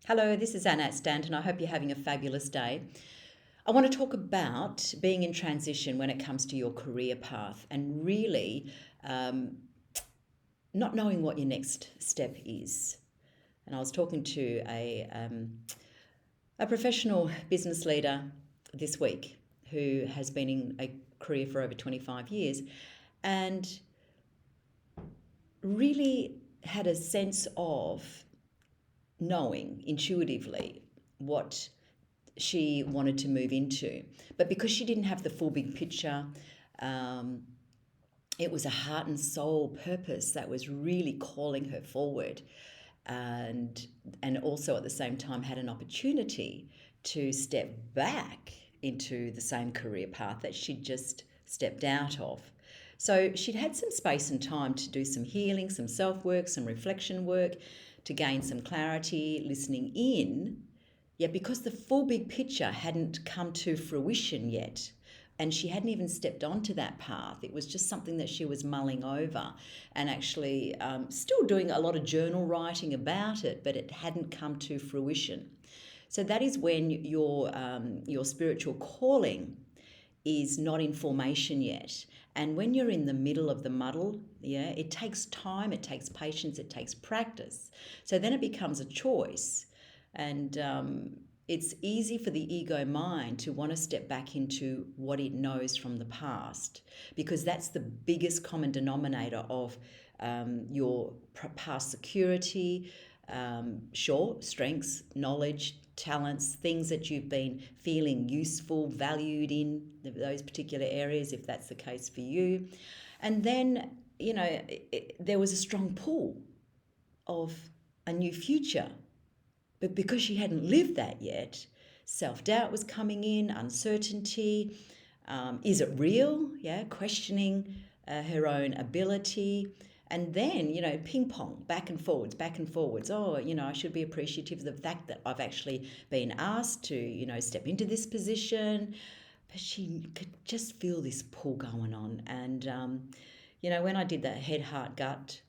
Hello, this is Anna Stanton. I hope you're having a fabulous day. I want to talk about being in transition when it comes to your career path and really um, not knowing what your next step is. And I was talking to a professional business leader this week who has been in a career for over 25 years and really had a sense of knowing intuitively what she wanted to move into. But because she didn't have the full big picture, um, it was a heart and soul purpose that was really calling her forward, and also at the same time had an opportunity to step back into the same career path that she'd just stepped out of. So she'd had some space and time to do some healing, some self work, some reflection work, to gain some clarity, listening in. Yeah, because the full big picture hadn't come to fruition yet. And she hadn't even stepped onto that path. It was just something that she was mulling over and actually still doing a lot of journal writing about it, but it hadn't come to fruition. So that is when your spiritual calling is not in formation yet. And when you're in the middle of the muddle, yeah, it takes time, it takes patience, it takes practice. So then it becomes a choice. And it's easy for the ego mind to want to step back into what it knows from the past, because that's the biggest common denominator of your past security, sure, strengths, knowledge, talents, things that you've been feeling useful, valued in those particular areas, if that's the case for you. And then, there was a strong pull of a new future. But because she hadn't lived that yet, self-doubt was coming in, uncertainty. Is it real? Yeah, questioning her own ability. And then, ping pong, back and forwards, back and forwards. Oh, I should be appreciative of the fact that I've actually been asked to, step into this position. But she could just feel this pull going on. And, when I did that head, heart, gut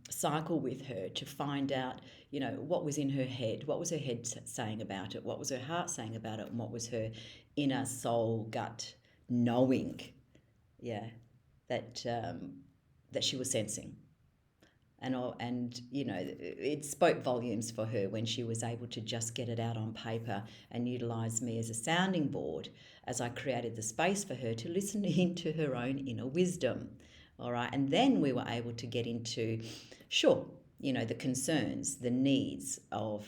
cycle with her to find out, what was in her head, what was her head saying about it, what was her heart saying about it, and what was her inner soul gut knowing, yeah, that that she was sensing. And it spoke volumes for her when she was able to just get it out on paper and utilize me as a sounding board as I created the space for her to listen into her own inner wisdom. All right. And then we were able to get into, sure, the concerns, the needs of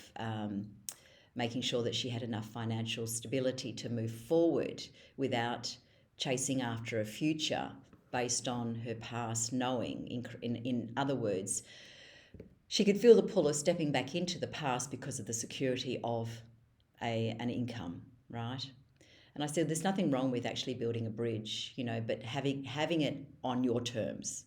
making sure that she had enough financial stability to move forward without chasing after a future based on her past knowing. In other words, she could feel the pull of stepping back into the past because of the security of an income, right? And I said, there's nothing wrong with actually building a bridge, but having it on your terms,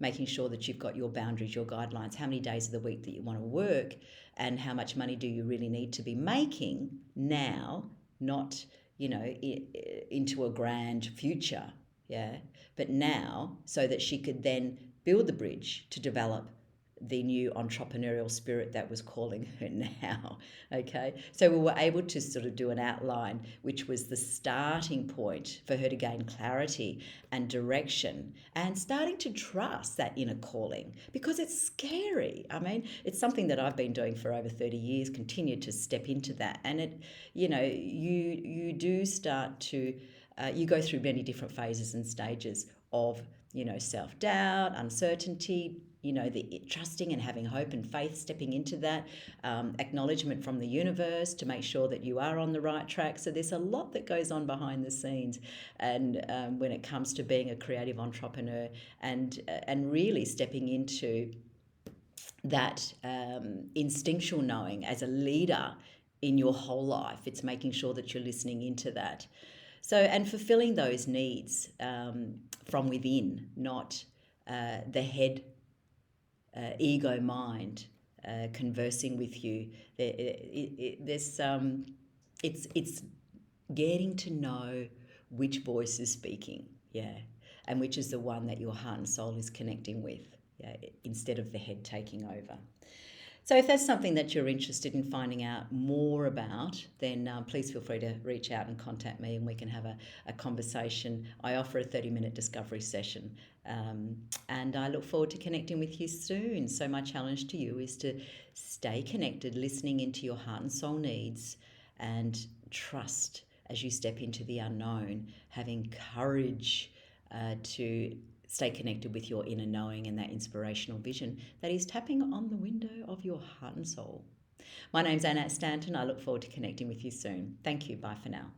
making sure that you've got your boundaries, your guidelines, how many days of the week that you want to work, and how much money do you really need to be making now, not, into a grand future, yeah, but now, so that she could then build the bridge to develop the new entrepreneurial spirit that was calling her now. Okay, so we were able to sort of do an outline, which was the starting point for her to gain clarity and direction and starting to trust that inner calling, because it's scary. I mean, it's something that I've been doing for over 30 years, continued to step into that. And it, you do start to, you go through many different phases and stages of, self-doubt, uncertainty, the trusting and having hope and faith, stepping into that, acknowledgement from the universe to make sure that you are on the right track. So there's a lot that goes on behind the scenes, and when it comes to being a creative entrepreneur and really stepping into that instinctual knowing as a leader in your whole life. It's making sure that you're listening into that. So, and fulfilling those needs from within, not the head ego mind conversing with you. There's it's getting to know which voice is speaking, yeah, and which is the one that your heart and soul is connecting with, yeah, instead of the head taking over. So if that's something that you're interested in finding out more about, then please feel free to reach out and contact me and we can have a conversation. I offer a 30-minute discovery session and I look forward to connecting with you soon. So my challenge to you is to stay connected, listening into your heart and soul needs and trust as you step into the unknown, having courage to stay connected with your inner knowing and that inspirational vision that is tapping on the window of your heart and soul. My name's Annette Stanton. I look forward to connecting with you soon. Thank you. Bye for now.